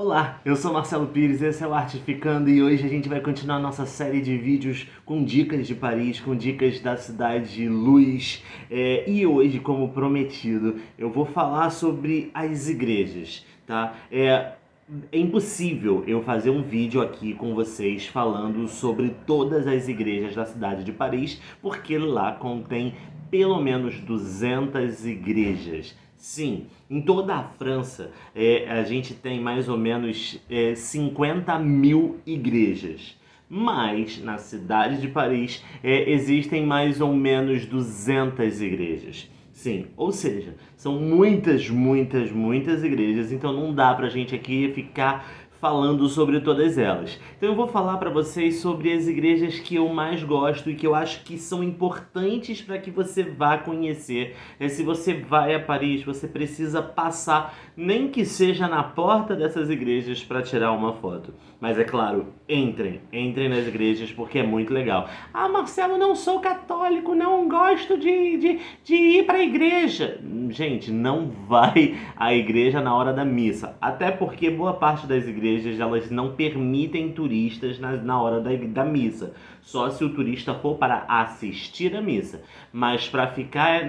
Olá, eu sou Marcelo Pires, esse é o Artificando e hoje a gente vai continuar nossa série de vídeos com dicas de Paris, com dicas da cidade de luz. E hoje, como prometido, eu vou falar sobre as igrejas, tá? É impossível eu fazer um vídeo aqui com vocês falando sobre todas as igrejas da cidade de Paris, porque lá contém pelo menos 200 igrejas. Sim, em toda a França a gente tem mais ou menos 50 mil igrejas. Mas na cidade de Paris existem mais ou menos 200 igrejas. Sim, ou seja, são muitas igrejas, então não dá pra gente aqui ficar falando sobre todas elas. Então eu vou falar para vocês sobre as igrejas que eu mais gosto e que eu acho que são importantes para que você vá conhecer. Se você vai a Paris, você precisa passar, nem que seja na porta dessas igrejas para tirar uma foto. Mas é claro, entrem nas igrejas porque é muito legal. Ah, Marcelo, não sou católico, não gosto de ir para a igreja. Gente, não vai à igreja na hora da missa. Até porque boa parte das igrejas elas não permitem turistas na hora da missa. Só se o turista for para assistir a missa. Mas para ficar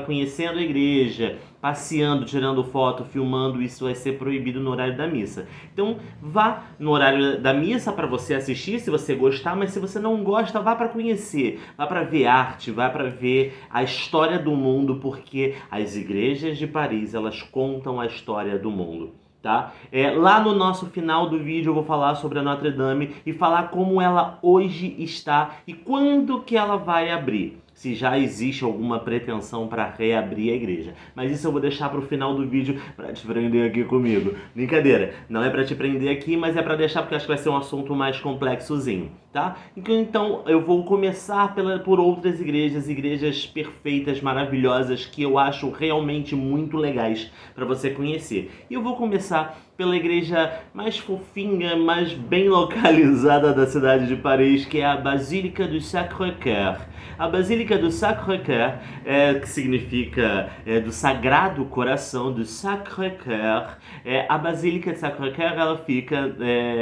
conhecendo a igreja, passeando, tirando foto, filmando, isso vai ser proibido no horário da missa. Então vá no horário da missa para você assistir, se você gostar, mas se você não gosta, vá para conhecer, vá para ver arte, vá para ver a história do mundo, porque as igrejas de Paris, elas contam a história do mundo. Tá? Lá no nosso final do vídeo eu vou falar sobre a Notre Dame e falar como ela hoje está e quando que ela vai abrir. Se já existe alguma pretensão para reabrir a igreja. Mas isso eu vou deixar para o final do vídeo para te prender aqui comigo. Brincadeira, não é para te prender aqui, mas é para deixar porque acho que vai ser um assunto mais complexozinho, tá? Então eu vou começar por outras igrejas perfeitas, maravilhosas, que eu acho realmente muito legais para você conhecer. E eu vou começar pela igreja mais fofinha, mais bem localizada da cidade de Paris, que é a Basílica du Sacré-Cœur. A Basílica do Sacré-Cœur, que significa do Sagrado Coração, do Sacré-Cœur. A Basílica de Sacré-Cœur, ela fica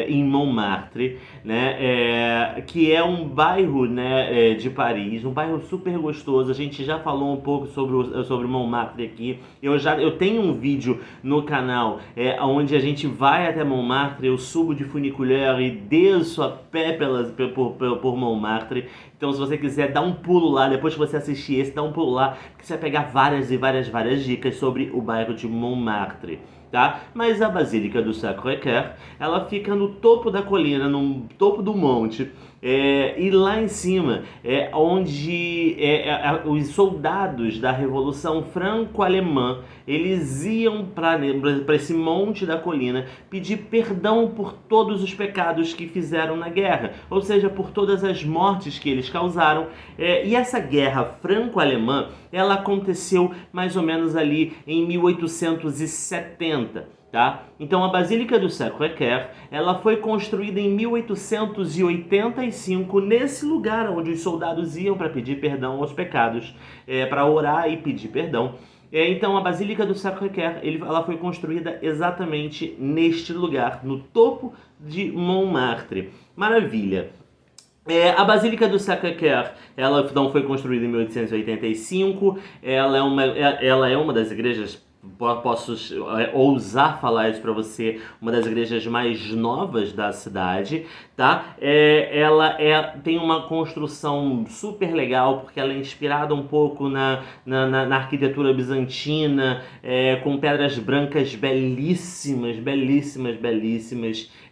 em Montmartre, né, que é um bairro, né, de Paris, um bairro super gostoso. A gente já falou um pouco sobre Montmartre aqui. Eu tenho um vídeo no canal onde a gente vai até Montmartre, eu subo de funicular e desço a pé por Montmartre. Então, se você quiser dar um pulo lá, depois que você assistir esse, dá um pulo lá, porque você vai pegar várias dicas sobre o bairro de Montmartre, tá? Mas a Basílica do Sacré-Cœur, ela fica no topo da colina, no topo do monte, e lá em cima é onde os soldados da Revolução Franco-Alemã, eles iam para esse monte da colina pedir perdão por todos os pecados que fizeram na guerra, ou seja, por todas as mortes que eles causaram. E essa guerra franco-alemã, ela aconteceu mais ou menos ali em 1870. Tá? Então a Basílica do Sacré-Cœur, ela foi construída em 1885 nesse lugar onde os soldados iam para pedir perdão aos pecados, para orar e pedir perdão. Então a Basílica do Sacré-Cœur, ela foi construída exatamente neste lugar, no topo de Montmartre. Maravilha! A Basílica do Sacré-Cœur, ela não foi construída em 1885, ela é uma das igrejas, posso ousar falar isso para você, uma das igrejas mais novas da cidade, tá? Ela tem uma construção super legal, porque ela é inspirada um pouco na arquitetura bizantina, com pedras brancas belíssimas.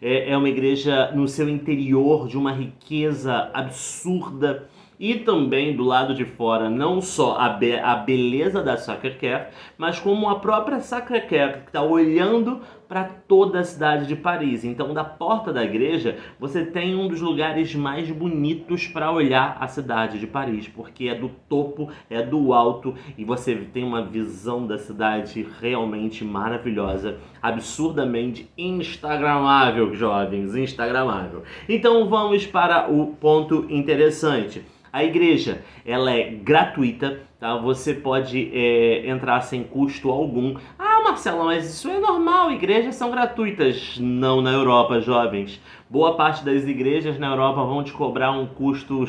É uma igreja no seu interior de uma riqueza absurda. E também do lado de fora, não só a beleza da Sacré-Cœur, mas como a própria Sacré-Cœur, que está olhando para toda a cidade de Paris. Então, da porta da igreja, você tem um dos lugares mais bonitos para olhar a cidade de Paris, porque é do topo, é do alto, e você tem uma visão da cidade realmente maravilhosa, absurdamente instagramável, jovens, instagramável. Então, vamos para o ponto interessante. A igreja, ela é gratuita, tá? Você pode entrar sem custo algum. Ah, Marcelo, mas isso é normal, igrejas são gratuitas. Não na Europa, jovens. Boa parte das igrejas na Europa vão te cobrar um custo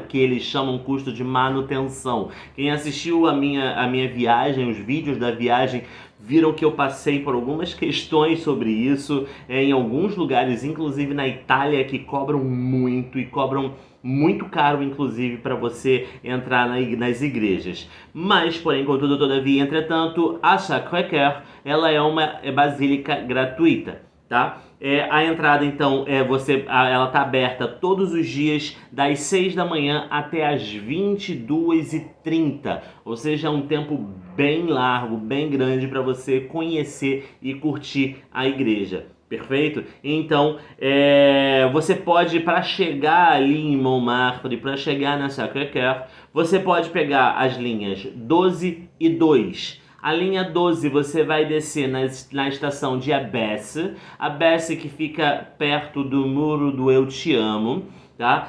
que eles chamam custo de manutenção. Quem assistiu a minha viagem, os vídeos da viagem, viram que eu passei por algumas questões sobre isso em alguns lugares, inclusive na Itália, que cobram muito e cobram muito caro, inclusive, para você entrar nas igrejas. Mas, porém, contudo, todavia, entretanto, a Sacré-Cœur, ela é uma basílica gratuita, tá? A entrada, então, ela está aberta todos os dias, das 6 da manhã até as 22h30. Ou seja, é um tempo bem largo, bem grande para você conhecer e curtir a igreja. Perfeito? Então, você pode, para chegar ali em Montmartre, para chegar na Sacré-Cœur, você pode pegar as linhas 12 e 2. A linha 12 você vai descer na estação de Abbesse, que fica perto do muro do Eu Te Amo, tá?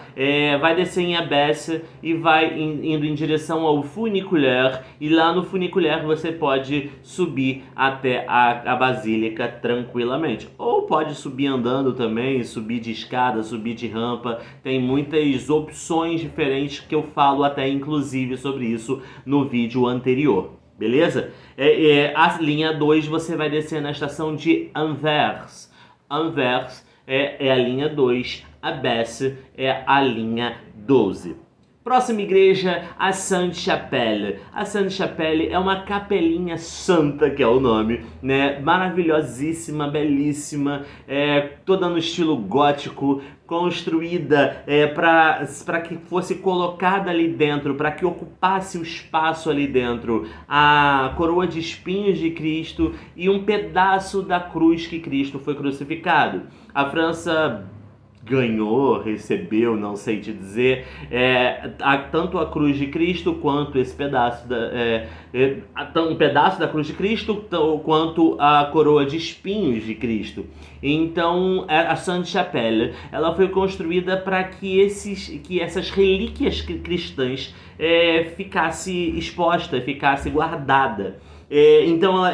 Vai descer em Abbesse e vai indo em direção ao Funiculaire, e lá no Funiculaire você pode subir até a Basílica tranquilamente. Ou pode subir andando também, subir de escada, subir de rampa, tem muitas opções diferentes que eu falo até inclusive sobre isso no vídeo anterior. Beleza? A linha 2 você vai descer na estação de Anvers. Anvers é a linha 2, Abbesse é a linha 12. Próxima igreja, a Sainte-Chapelle. A Sainte-Chapelle é uma capelinha santa, que é o nome, né? Maravilhosíssima, belíssima, toda no estilo gótico, construída para que fosse colocada ali dentro, para que ocupasse o espaço ali dentro, a coroa de espinhos de Cristo e um pedaço da cruz que Cristo foi crucificado. A França ganhou, recebeu, não sei te dizer, tanto a cruz de Cristo quanto esse pedaço um pedaço da cruz de Cristo quanto a coroa de espinhos de Cristo. Então a Sainte-Chapelle, ela foi construída para que essas relíquias cristãs ficasse exposta, ficasse guardada. Então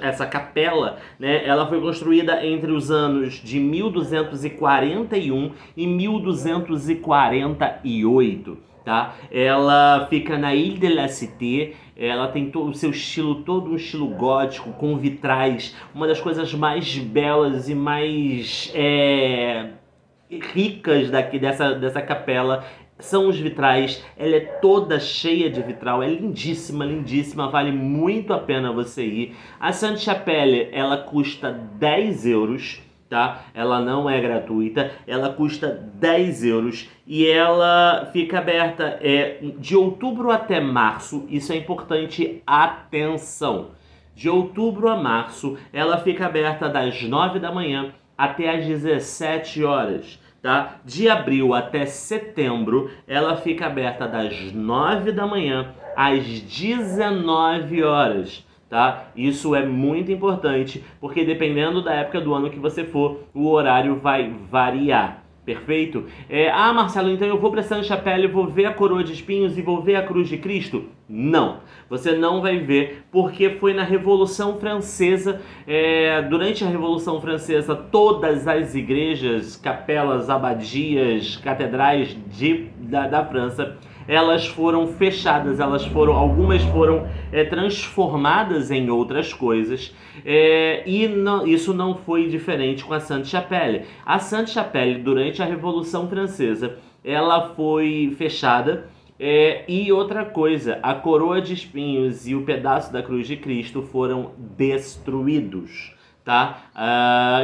essa capela, né, ela foi construída entre os anos de 1241 e 1248, tá? Ela fica na Ile de la Cité, ela tem todo o seu estilo, todo um estilo gótico, com vitrais, uma das coisas mais belas e mais ricas dessa capela são os vitrais. Ela é toda cheia de vitral, é lindíssima, lindíssima, vale muito a pena você ir. A Sainte-Chapelle, ela custa 10 euros, tá? Ela não é gratuita, ela custa 10 euros e ela fica aberta de outubro até março. Isso é importante, atenção. De outubro a março, ela fica aberta das 9 da manhã até as 17 horas. Tá? De abril até setembro, ela fica aberta das 9 da manhã às 19 horas. Tá? Isso é muito importante, porque dependendo da época do ano que você for, o horário vai variar. Perfeito? Marcelo, então eu vou para Sainte-Chapelle, vou ver a coroa de espinhos e vou ver a cruz de Cristo? Não, você não vai ver, porque foi na Revolução Francesa. Durante a Revolução Francesa, todas as igrejas, capelas, abadias, catedrais da França, elas foram fechadas, algumas foram transformadas em outras coisas, isso não foi diferente com a Sainte-Chapelle. A Sainte-Chapelle, durante a Revolução Francesa, ela foi fechada, e outra coisa, a coroa de espinhos e o pedaço da cruz de Cristo foram destruídos. Tá?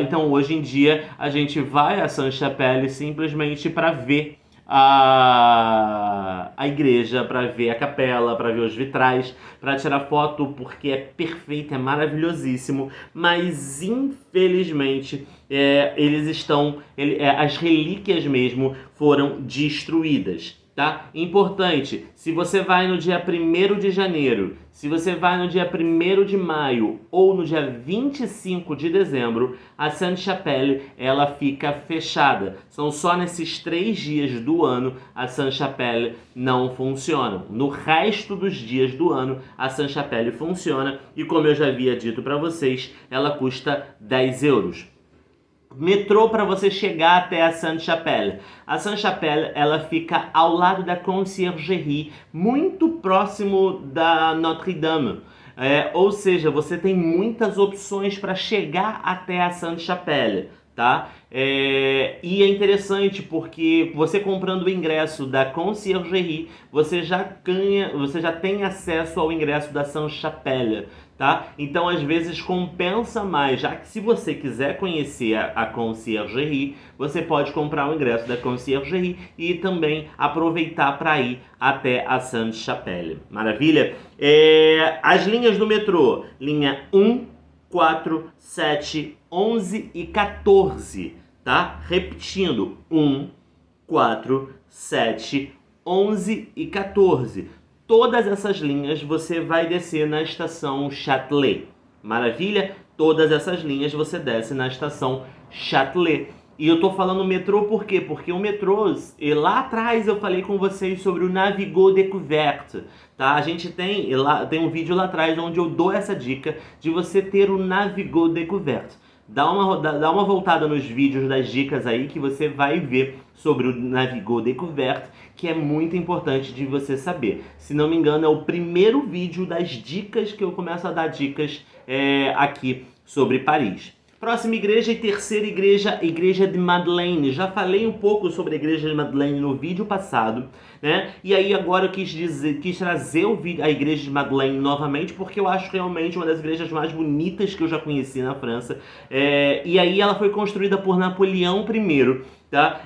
Então hoje em dia a gente vai à Sainte-Chapelle simplesmente para ver a igreja, para ver a capela, para ver os vitrais, para tirar foto, porque é perfeito, é maravilhosíssimo, mas infelizmente as relíquias mesmo foram destruídas. tá? Importante, se você vai no dia 1º de janeiro, se você vai no dia 1º de maio ou no dia 25 de dezembro, a Sainte-Chapelle, ela fica fechada. São só nesses 3 dias do ano a Sainte-Chapelle não funciona. No resto dos dias do ano, a Sainte-Chapelle funciona e, como eu já havia dito para vocês, ela custa 10 euros. Metrô para você chegar até a Sainte-Chapelle. A Sainte-Chapelle, ela fica ao lado da Conciergerie, muito próximo da Notre-Dame. Ou seja, você tem muitas opções para chegar até a Sainte-Chapelle, tá? E é interessante porque você comprando o ingresso da Conciergerie, você já tem acesso ao ingresso da Sainte-Chapelle, tá? Então, às vezes, compensa mais, já que se você quiser conhecer a Conciergerie, você pode comprar o ingresso da Conciergerie e também aproveitar para ir até a Sainte-Chapelle. Maravilha? As linhas do metrô, linha 1, 4, 7, 11 e 14, tá? Repetindo, 1, 4, 7, 11 e 14. Todas essas linhas você vai descer na estação Châtelet. Maravilha? Todas essas linhas você desce na estação Châtelet. E eu tô falando metrô por quê? Porque o metrô, lá atrás eu falei com vocês sobre o Navigo Découverte, tá? A gente tem um vídeo lá atrás onde eu dou essa dica de você ter o Navigo Découverte. Dá uma voltada nos vídeos das dicas aí que você vai ver sobre o Navigo Découverte, que é muito importante de você saber. Se não me engano, é o primeiro vídeo das dicas que eu começo a dar dicas aqui sobre Paris. Próxima igreja e terceira igreja, Igreja de Madeleine. Já falei um pouco sobre a Igreja de Madeleine no vídeo passado, né? E aí agora eu quis trazer a Igreja de Madeleine novamente, porque eu acho realmente uma das igrejas mais bonitas que eu já conheci na França. E aí ela foi construída por Napoleão I, tá?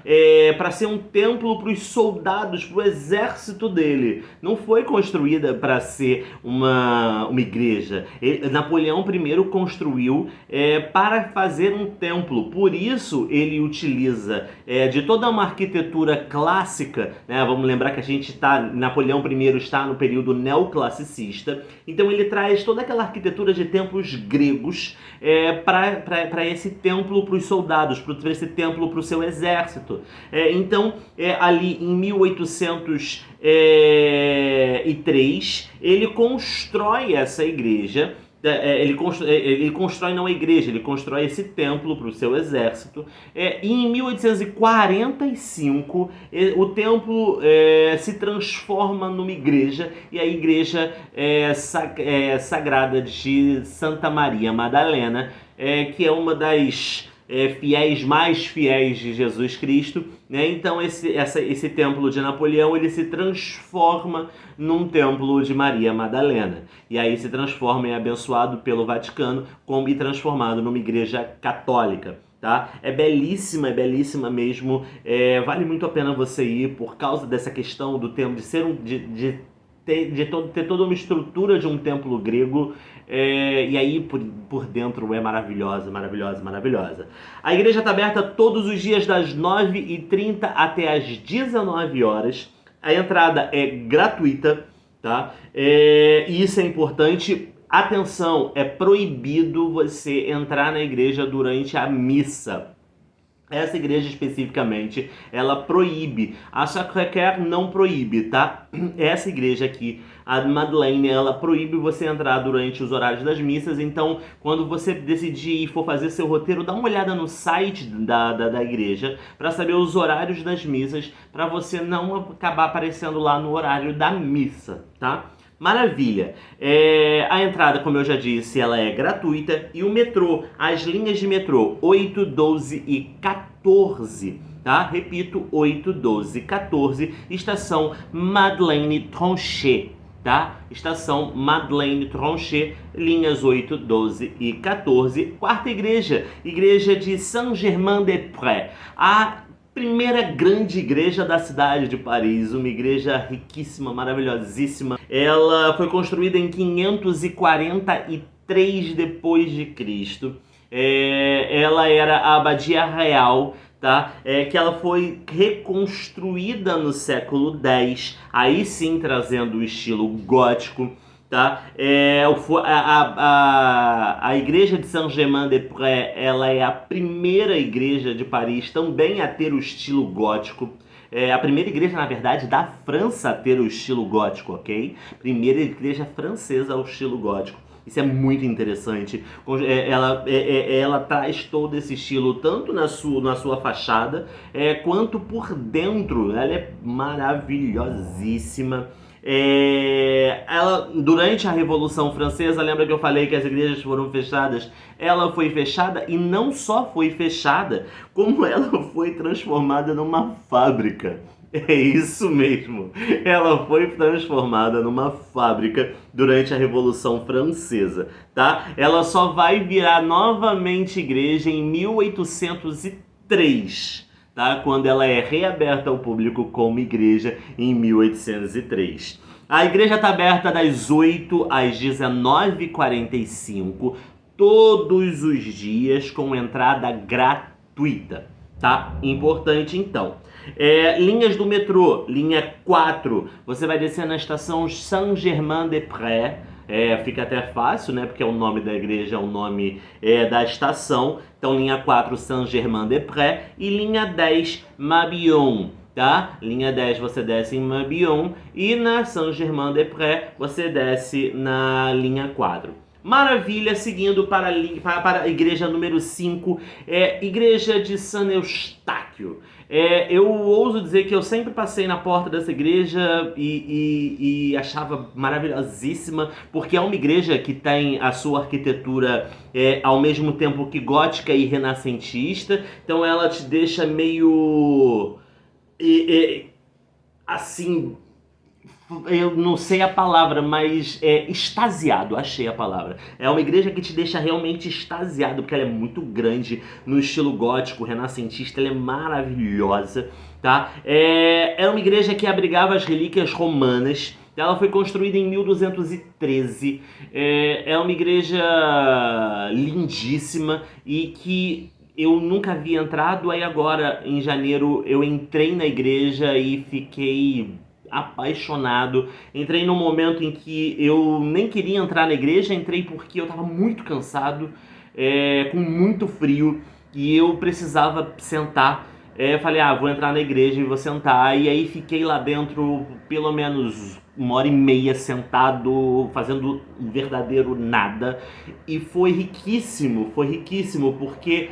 Para ser um templo para os soldados, para o exército dele. Não foi construída para ser uma igreja. Napoleão I construiu para fazer um templo. Por isso ele utiliza de toda uma arquitetura clássica, né? Vamos lembrar que Napoleão I está no período neoclassicista. Então ele traz toda aquela arquitetura de templos gregos para esse templo para os soldados, para esse templo para o seu exército. Então, ali em 1803, ele constrói essa igreja. Ele constrói não a igreja, ele constrói esse templo para o seu exército. E em 1845, o templo se transforma numa igreja, e a igreja sagrada de Santa Maria Madalena, que é uma das mais fiéis de Jesus Cristo, né? Então esse templo de Napoleão, ele se transforma num templo de Maria Madalena, e aí se transforma em abençoado pelo Vaticano e transformado numa igreja católica, tá? É belíssima mesmo, vale muito a pena você ir por causa dessa questão do templo, de ter toda uma estrutura de um templo grego, e aí por dentro é maravilhosa. A igreja está aberta todos os dias das 9h30 até as 19 horas. A entrada é gratuita, tá? E isso é importante. Atenção, é proibido você entrar na igreja durante a missa. Essa igreja especificamente, ela proíbe. A Sacré-Cœur não proíbe, tá? Essa igreja aqui, a Madeleine, ela proíbe você entrar durante os horários das missas. Então, quando você decidir e for fazer seu roteiro, dá uma olhada no site da igreja para saber os horários das missas, para você não acabar aparecendo lá no horário da missa, tá? Maravilha! A entrada, como eu já disse, ela é gratuita. E o metrô, as linhas de metrô 8, 12 e 14, tá? Repito, 8, 12 e 14, estação Madeleine-Tronchet, tá? Estação Madeleine-Tronchet, linhas 8, 12 e 14. Quarta igreja, igreja de Saint-Germain-des-Prés. A primeira grande igreja da cidade de Paris, uma igreja riquíssima, maravilhosíssima. Ela foi construída em 543 depois de Cristo. Ela era a abadia real, tá? Que ela foi reconstruída no século X, aí sim trazendo o estilo gótico, tá? A igreja de Saint-Germain-des-Prés, ela é a primeira igreja de Paris também a ter o estilo gótico. É a primeira igreja, na verdade, da França a ter o estilo gótico, ok? Primeira igreja francesa ao estilo gótico. Isso é muito interessante. Ela traz todo esse estilo tanto na sua fachada quanto por dentro. Ela é maravilhosíssima. Durante a Revolução Francesa, lembra que eu falei que as igrejas foram fechadas? Ela foi fechada e não só foi fechada, como ela foi transformada numa fábrica. É isso mesmo. Ela foi transformada numa fábrica durante a Revolução Francesa, tá? Ela só vai virar novamente igreja em 1803. Tá? Quando ela é reaberta ao público como igreja em 1803. A igreja está aberta das 8 às 19h45, todos os dias com entrada gratuita, tá? Importante então. Linhas do metrô, linha 4, você vai descer na estação Saint-Germain-des-Prés. Fica até fácil, né? Porque o nome da igreja é o nome da estação. Então, linha 4, Saint-Germain-des-Prés. E linha 10, Mabillon, tá? Linha 10 você desce em Mabillon. E na Saint-Germain-des-Prés você desce na linha 4. Maravilha, seguindo para a igreja número 5, igreja de San Eustáquio. Eu ouso dizer que eu sempre passei na porta dessa igreja e achava maravilhosíssima, porque é uma igreja que tem a sua arquitetura ao mesmo tempo que gótica e renascentista, então ela te deixa meio assim, eu não sei a palavra, mas extasiado, achei a palavra. É uma igreja que te deixa realmente extasiado, porque ela é muito grande, no estilo gótico, renascentista, ela é maravilhosa, tá? Era uma igreja que abrigava as relíquias romanas. Ela foi construída em 1213. É uma igreja lindíssima e que eu nunca havia entrado. Aí agora, em janeiro, eu entrei na igreja e fiquei apaixonado. Entrei num momento em que eu nem queria entrar na igreja, entrei porque eu estava muito cansado, com muito frio, e eu precisava sentar. Eu falei, vou entrar na igreja e vou sentar. E aí fiquei lá dentro pelo menos 1h30 sentado, fazendo um verdadeiro nada. E foi riquíssimo, porque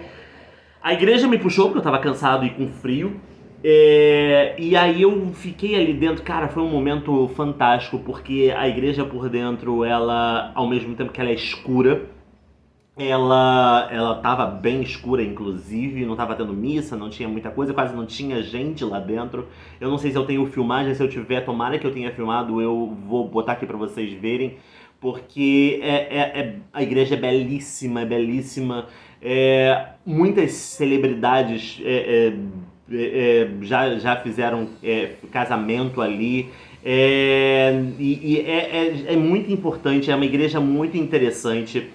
a igreja me puxou, porque eu estava cansado e com frio. E aí eu fiquei ali dentro, cara, foi um momento fantástico, porque a igreja por dentro, ela, ao mesmo tempo que ela é escura, ela tava bem escura, inclusive, não tava tendo missa, não tinha muita coisa, quase não tinha gente lá dentro. Eu não sei se eu tenho filmagem, se eu tiver, tomara que eu tenha filmado, eu vou botar aqui pra vocês verem, porque a igreja é belíssima, muitas celebridades já fizeram casamento ali. É muito importante, é uma igreja muito interessante.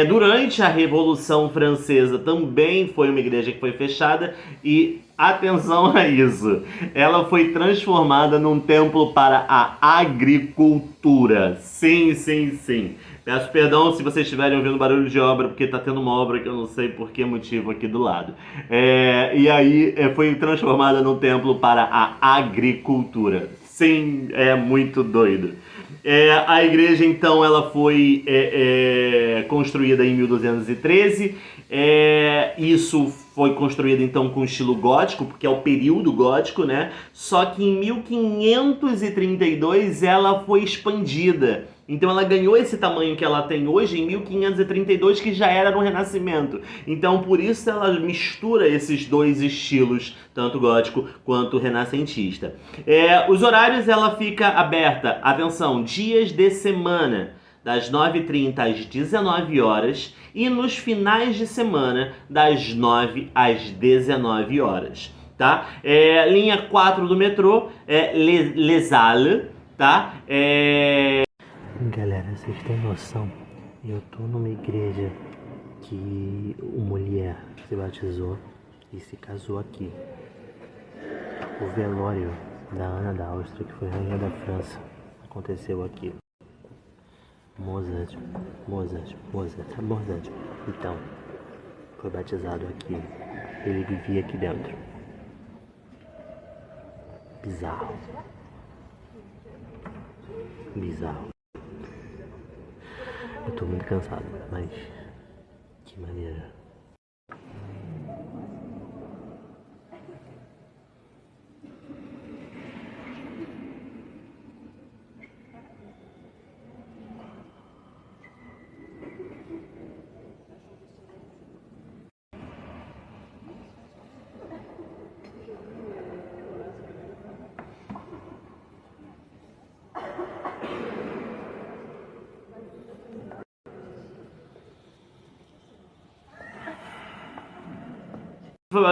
Durante a Revolução Francesa também foi uma igreja que foi fechada e, atenção a isso, ela foi transformada num templo para a agricultura. Sim. Peço perdão se vocês estiverem ouvindo barulho de obra, porque está tendo uma obra que eu não sei por que motivo aqui do lado. E aí foi transformada num templo para a agricultura. Sim, é muito doido. A igreja, então, ela foi construída em 1213. Isso foi construída, então, com estilo gótico, porque é o período gótico, né? Só que em 1532 ela foi expandida. Então ela ganhou esse tamanho que ela tem hoje em 1532, que já era no Renascimento. Então por isso ela mistura esses dois estilos, tanto gótico quanto renascentista. Os horários, ela fica aberta, atenção, dias de semana, das 9h30 às 19 horas, e nos finais de semana, das 9 às 19 horas. Tá? Linha 4 do metrô, Les Halles, tá? Galera, vocês têm noção? Eu tô numa igreja que o mulher se batizou e se casou aqui. O velório da Ana da Áustria, que foi rainha da França, aconteceu aqui. Mozart. Então, foi batizado aqui. Ele vivia aqui dentro. Bizarro. Eu tô muito cansado, mas que maneira.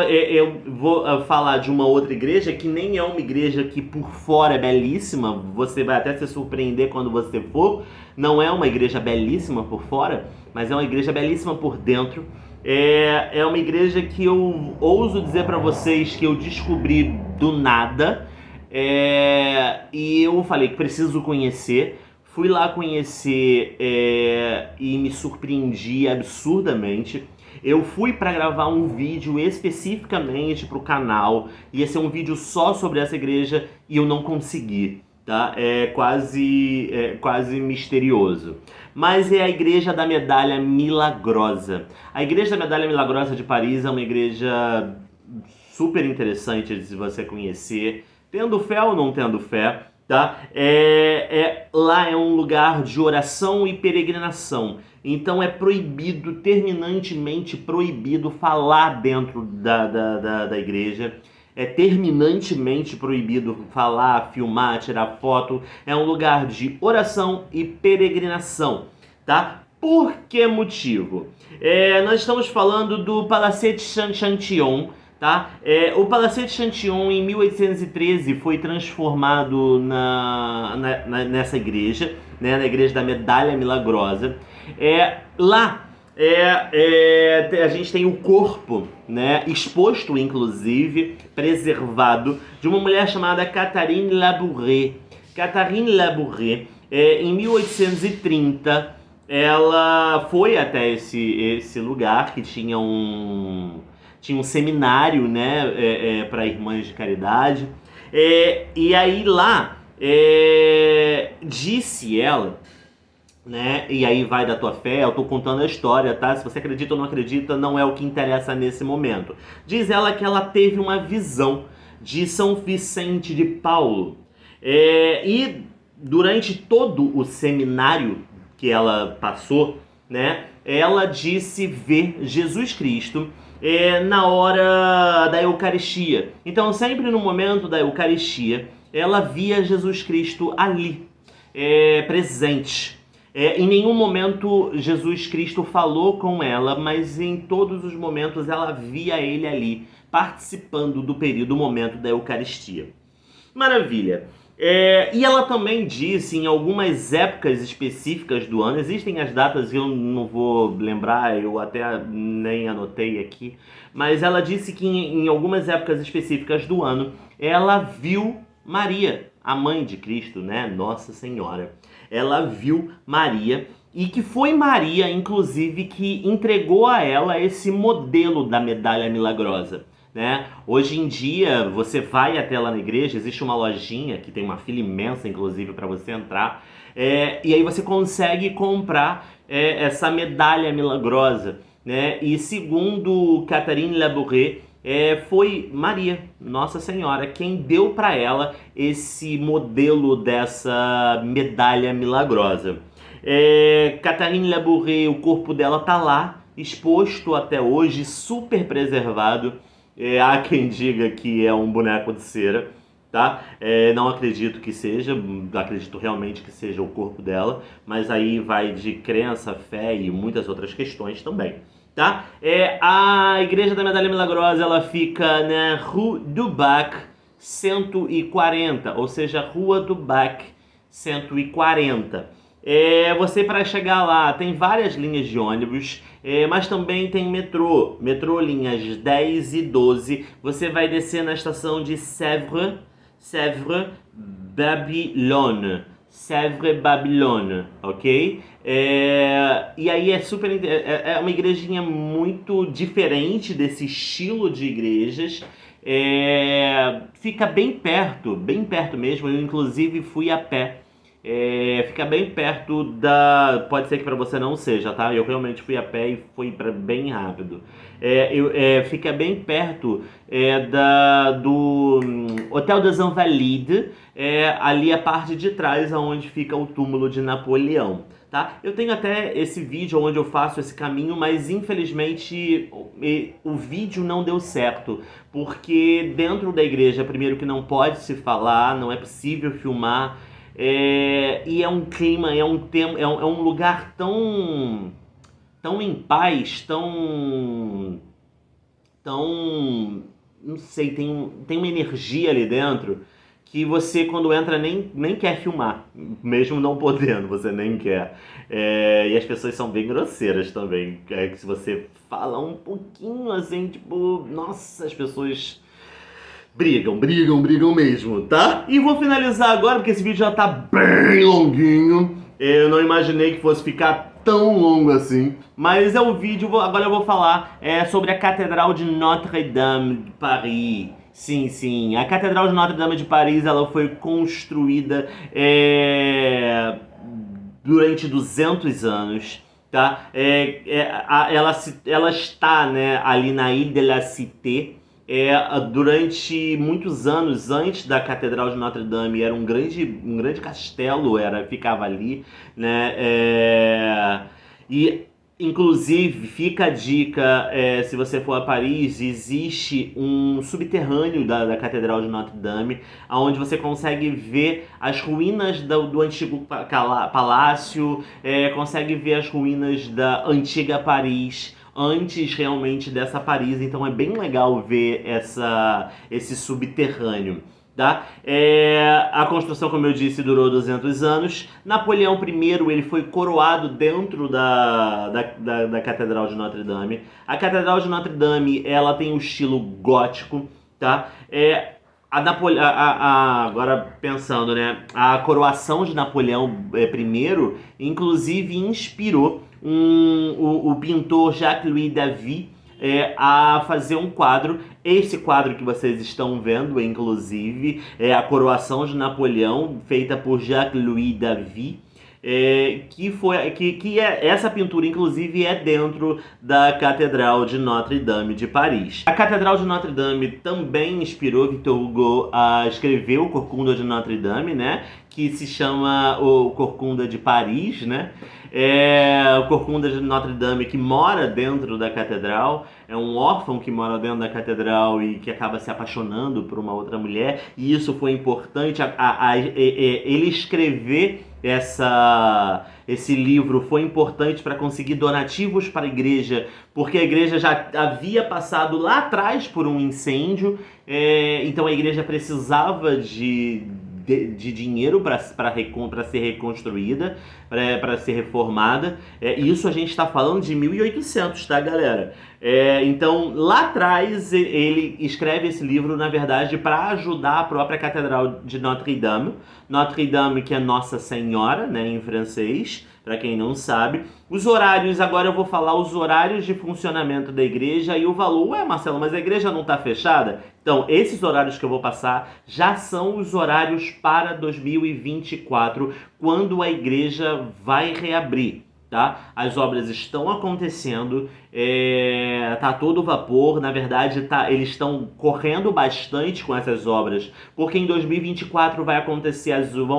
Eu vou falar de uma outra igreja que nem é uma igreja que por fora é belíssima, você vai até se surpreender quando você for. Não é uma igreja belíssima por fora, mas é uma igreja belíssima por dentro. É uma igreja que eu ouso dizer para vocês que eu descobri do nada, e eu falei que preciso conhecer. Fui lá conhecer e me surpreendi absurdamente. Eu fui para gravar um vídeo especificamente para o canal, ia ser um vídeo só sobre essa igreja e eu não consegui, tá? É quase misterioso. Mas é a Igreja da Medalha Milagrosa. A Igreja da Medalha Milagrosa de Paris é uma igreja super interessante de você conhecer, tendo fé ou não tendo fé. Tá? Lá é um lugar de oração e peregrinação. Então é proibido, terminantemente proibido falar dentro da igreja. É terminantemente proibido falar, filmar, tirar foto. É um lugar de oração e peregrinação, tá? Por que motivo? Nós estamos falando do Palacete Chantillon, tá? O Palacete Chantillon, em 1813, foi transformado nessa igreja, né? Na Igreja da Medalha Milagrosa. Lá a gente tem o corpo, né, exposto, inclusive, preservado, de uma mulher chamada Catherine Labouré. Catherine Labouré, em 1830, ela foi até esse lugar que tinha um seminário, né, para irmãs de caridade. E aí lá, disse ela, né, e aí vai da tua fé, eu tô contando a história, tá? Se você acredita ou não acredita, não é o que interessa nesse momento. Diz ela que ela teve uma visão de São Vicente de Paulo. E durante todo o seminário que ela passou, né, ela disse ver Jesus Cristo na hora da Eucaristia. Então, sempre no momento da Eucaristia, ela via Jesus Cristo ali, presente. Em nenhum momento Jesus Cristo falou com ela, mas em todos os momentos ela via ele ali, participando do momento da Eucaristia. Maravilha! E ela também disse, em algumas épocas específicas do ano, existem as datas que eu não vou lembrar, eu até nem anotei aqui, mas ela disse que em algumas épocas específicas do ano, ela viu Maria, a mãe de Cristo, né? Nossa Senhora. Ela viu Maria e que foi Maria, inclusive, que entregou a ela esse modelo da medalha milagrosa, né? Hoje em dia, você vai até lá na igreja, existe uma lojinha que tem uma fila imensa, inclusive, para você entrar, e aí você consegue comprar essa medalha milagrosa, né? E segundo Catherine Labouré, foi Maria, Nossa Senhora, quem deu para ela esse modelo dessa medalha milagrosa. Catherine Labouré, o corpo dela tá lá, exposto até hoje, super preservado. Há quem diga que é um boneco de cera, tá? Não acredito que seja, acredito realmente que seja o corpo dela, mas aí vai de crença, fé e muitas outras questões também. Tá? A Igreja da Medalha Milagrosa, ela fica na Rue du Bac 140, ou seja, Rua do Bac 140. Você para chegar lá tem várias linhas de ônibus, mas também tem metrô linhas 10 e 12. Você vai descer na estação de Sèvres, Babylone. Sèvres, Babylone, ok? E aí é uma igrejinha muito diferente desse estilo de igrejas. Fica bem perto mesmo. Eu inclusive fui a pé. Fica bem perto da. Pode ser que para você não seja, tá? Eu realmente fui a pé e fui bem rápido. Fica bem perto do Hotel des Invalides, ali a parte de trás, onde fica o túmulo de Napoleão. Tá? Eu tenho até esse vídeo onde eu faço esse caminho, mas infelizmente o vídeo não deu certo, porque dentro da igreja, primeiro que não pode se falar, não é possível filmar. E é um clima, é um lugar tão em paz, tão, não sei, tem uma energia ali dentro que você, quando entra, nem quer filmar, mesmo não podendo, você nem quer. E as pessoas são bem grosseiras também, que se você fala um pouquinho assim, tipo, nossa, as pessoas brigam mesmo, tá? E vou finalizar agora, porque esse vídeo já tá bem longuinho. Eu não imaginei que fosse ficar tão longo assim. Mas é o vídeo, agora eu vou falar sobre a Catedral de Notre-Dame de Paris. Sim, a Catedral de Notre-Dame de Paris, ela foi construída durante 200 anos. Tá? Ela está, né, ali na Ile de la Cité. Durante muitos anos antes da Catedral de Notre-Dame era um grande castelo, ficava ali, né? E inclusive fica a dica, se você for a Paris, existe um subterrâneo da Catedral de Notre-Dame, onde você consegue ver as ruínas do antigo palácio, consegue ver as ruínas da antiga Paris, antes realmente dessa Paris. Então é bem legal ver esse subterrâneo. Tá? A construção, como eu disse, durou 200 anos. Napoleão I ele foi coroado dentro da Catedral de Notre-Dame. A Catedral de Notre-Dame ela tem o estilo gótico. Tá? Agora pensando, né? A coroação de Napoleão I inclusive inspirou o pintor Jacques-Louis David a fazer um quadro. Esse quadro que vocês estão vendo, inclusive, é a coroação de Napoleão, feita por Jacques-Louis David. Essa pintura, inclusive, é dentro da Catedral de Notre-Dame de Paris. A Catedral de Notre-Dame também inspirou Victor Hugo a escrever o Corcunda de Notre-Dame, né? Que se chama o Corcunda de Paris, né? O Corcunda de Notre-Dame, que mora dentro da catedral, é um órfão que mora dentro da catedral e que acaba se apaixonando por uma outra mulher, e isso foi importante. Ele escrever esse livro foi importante para conseguir donativos para a igreja, porque a igreja já havia passado lá atrás por um incêndio, então a igreja precisava de dinheiro para ser reconstruída, para ser reformada. Isso a gente está falando de 1800, tá, galera? Então, lá atrás, ele escreve esse livro, na verdade, para ajudar a própria Catedral de Notre-Dame. Notre-Dame, que é Nossa Senhora, né, em francês, para quem não sabe. Os horários, agora eu vou falar os horários de funcionamento da igreja e o valor. Ué, Marcelo, mas a igreja não está fechada? Então, esses horários que eu vou passar já são os horários para 2024, quando a igreja vai reabrir. Tá? As obras estão acontecendo, tá todo vapor. Na verdade, eles estão correndo bastante com essas obras, porque em 2024 vão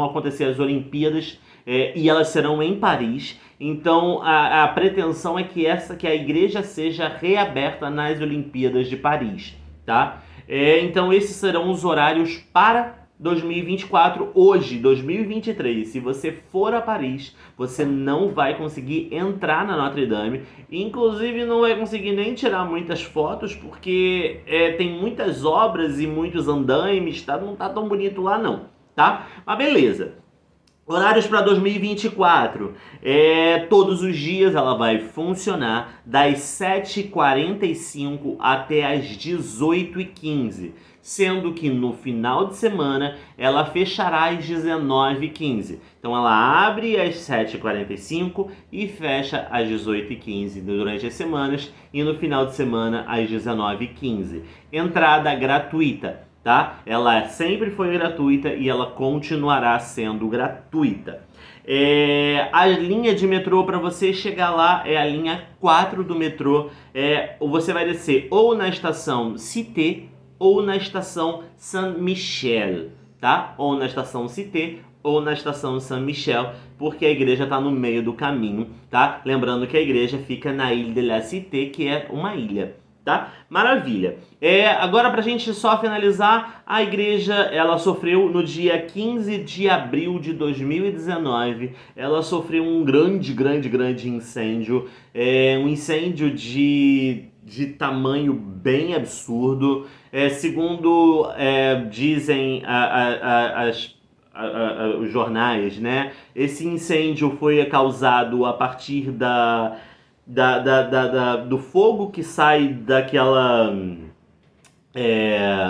acontecer as Olimpíadas, e elas serão em Paris. Então a pretensão é que a igreja seja reaberta nas Olimpíadas de Paris, tá? Então esses serão os horários para 2024. Hoje, 2023, se você for a Paris, você não vai conseguir entrar na Notre-Dame. Inclusive não vai conseguir nem tirar muitas fotos, porque tem muitas obras e muitos andaimes, tá? Não tá tão bonito lá não, tá? Mas beleza. Horários para 2024. Todos os dias ela vai funcionar das 7h45 até as 18h15, sendo que no final de semana ela fechará às 19h15. Então ela abre às 7h45 e fecha às 18h15 durante as semanas e no final de semana às 19h15. Entrada gratuita. Tá? Ela sempre foi gratuita e ela continuará sendo gratuita. A linha de metrô para você chegar lá é a linha 4 do metrô. Você vai descer ou na estação Cité ou na estação Saint-Michel, tá? Ou na estação Cité ou na estação Saint-Michel, porque a igreja está no meio do caminho, tá? Lembrando que a igreja fica na Ilha de la Cité, que é uma ilha. Tá? Maravilha. Agora, pra gente só finalizar, a igreja, ela sofreu no dia 15 de abril de 2019, ela sofreu um grande incêndio, um incêndio de tamanho bem absurdo. Segundo dizem os jornais, né? Esse incêndio foi causado a partir do fogo que sai daquela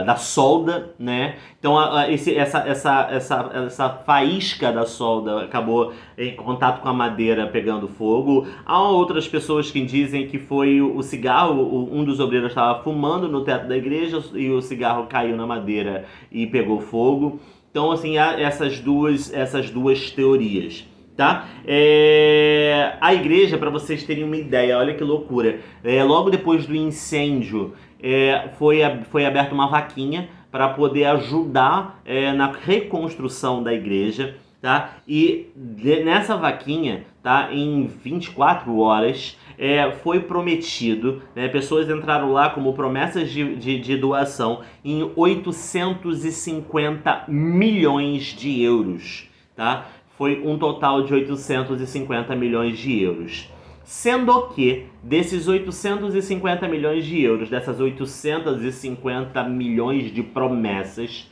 da solda, né? Então essa faísca da solda acabou em contato com a madeira pegando fogo. Há outras pessoas que dizem que foi o cigarro, um dos obreiros estava fumando no teto da igreja e o cigarro caiu na madeira e pegou fogo. Então assim, há essas duas teorias. Tá? A igreja, para vocês terem uma ideia, olha que loucura, logo depois do incêndio foi aberta uma vaquinha para poder ajudar na reconstrução da igreja, tá? E nessa vaquinha, tá, em 24 horas foi prometido, né, pessoas entraram lá como promessas de doação em 850 milhões de euros, tá? Foi um total de 850 milhões de euros. Sendo que, desses 850 milhões de euros, dessas 850 milhões de promessas,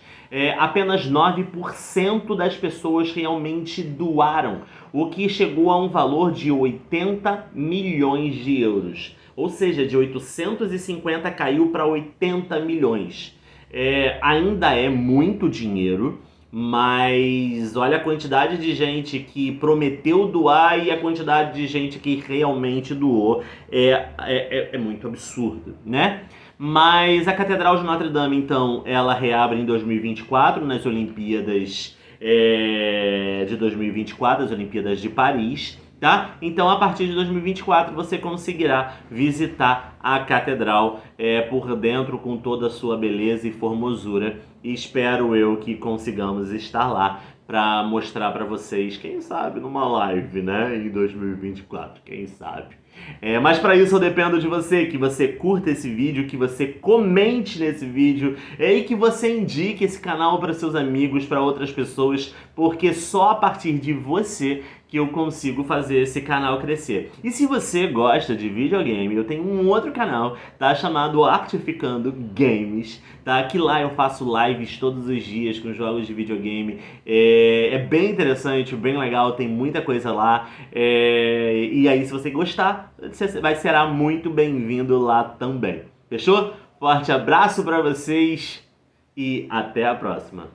apenas 9% das pessoas realmente doaram, o que chegou a um valor de 80 milhões de euros. Ou seja, de 850 caiu para 80 milhões. Ainda é muito dinheiro, mas olha a quantidade de gente que prometeu doar e a quantidade de gente que realmente doou. É muito absurdo, né? Mas a Catedral de Notre Dame, então, ela reabre em 2024, nas Olimpíadas de 2024, as Olimpíadas de Paris. Tá? Então, a partir de 2024, você conseguirá visitar a catedral por dentro com toda a sua beleza e formosura. E espero eu que consigamos estar lá para mostrar para vocês, quem sabe, numa live, né? Em 2024, quem sabe. Mas para isso eu dependo de você, que você curta esse vídeo, que você comente nesse vídeo e que você indique esse canal para seus amigos, para outras pessoas, porque só a partir de você que eu consigo fazer esse canal crescer. E se você gosta de videogame, eu tenho um outro canal, tá, chamado Artificando Games, tá? Que lá eu faço lives todos os dias com jogos de videogame. É bem interessante, bem legal, tem muita coisa lá. E aí, se você gostar, você será muito bem-vindo lá também. Fechou? Forte abraço pra vocês e até a próxima.